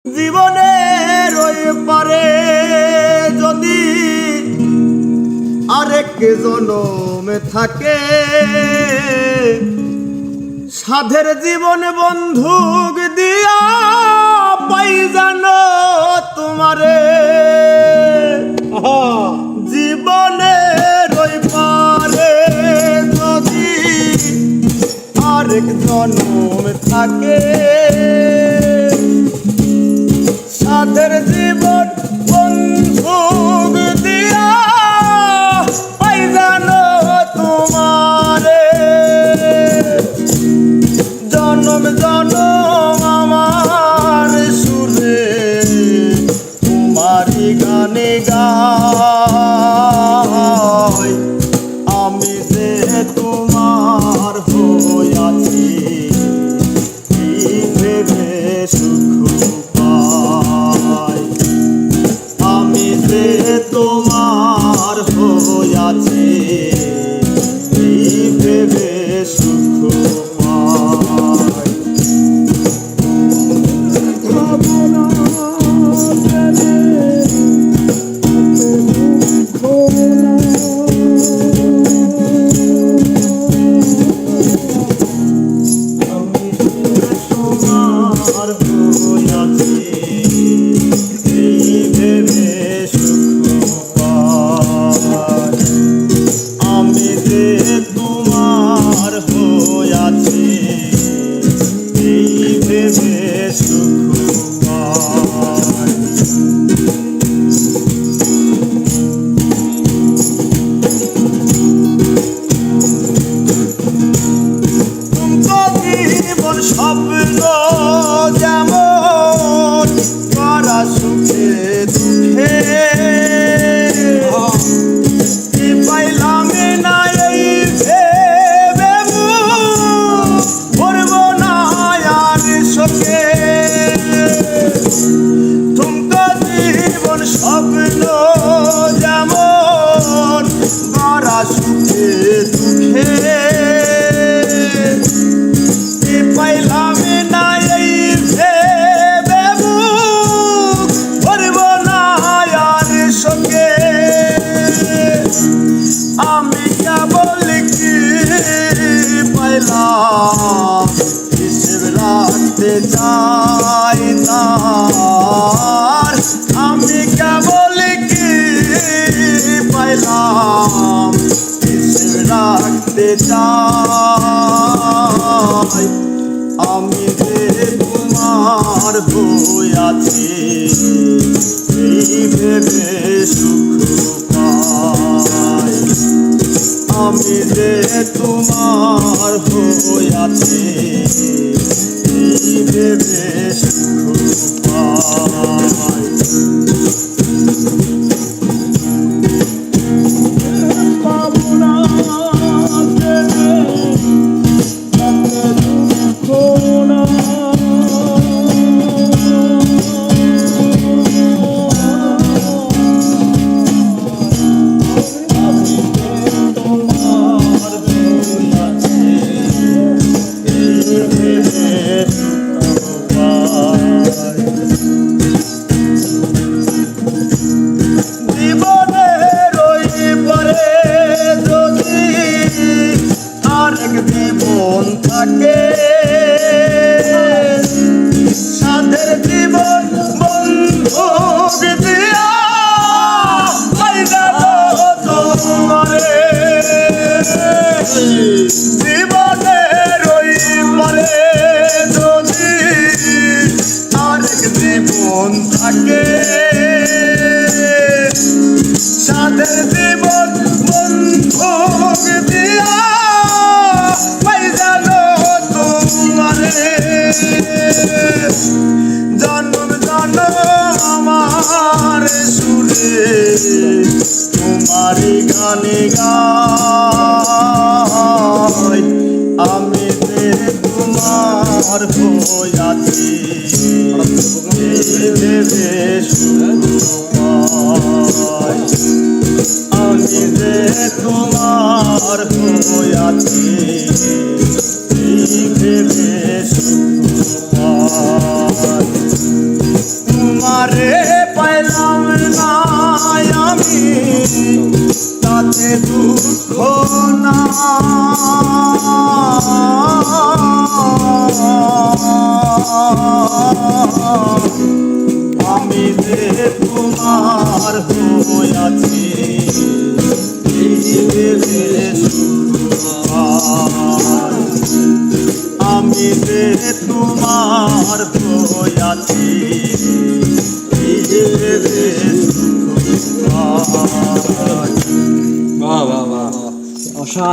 জীবনের ওই পারে যদি আরেক জনমে থাকে, সাধের জীবন বন্ধুক দিয়া পাই জানো তোমারে। জীবনের ওই পারে যদি আরেক জনম থাকে, সাধের জীবন বন্ধুক দিয়া পাই জানো তোমারে। জনম জনম আমার সুরে তোমারি গানে গাই, আমি যে তোমার হইয়াছি ভেবে সুখ পাই। আমি যে তোমার হইয়াছি ভেবে সুখ পাই। স্বপ্ন যেমন করা সুখে দুঃখে পাইলাম না, এই ভেবে ভরব না আর শোকে। তুমকো জীবন স্বপ্ন যেমন করা সুখে দুঃখে পাইলাম না, এই ভেবে ভরব না আর শোকে। আমি কেবল কি পাইলাম হিসেব রাখতে চাই তার। আমি কেবল কি পাইলাম হিসেব রাখতে চাই। আমি যে তোমার হইয়াছি এই ভেবে সুখ পাই। আমি যে তোমার হইয়াছি এই ভেবে সুখ পাই। জীবনের ওই পারে যদি আরেক জীবন থাকে, সাধের জীবন বন্ধুক দিয়া পাই যাবো তোমারে। জীবনের ওই পারে যদি আরেক জীবন থাকে, সাধের জীবন বন্ধুক দিয়া পাই জানো তোমারে। জন্ম জন্ম আমার সুরে তোমারি গানে গাই, আমি যে তোমার হইয়াছি ভেবে সুখ পাই। আমি যে তোমার হইয়াছি ভেবে সুখ পাই। তাতে দুঃখ না আমি যে তোমার হইয়াছি আমি যে তোমার হইয়াছি বাহ বাহ বাহ।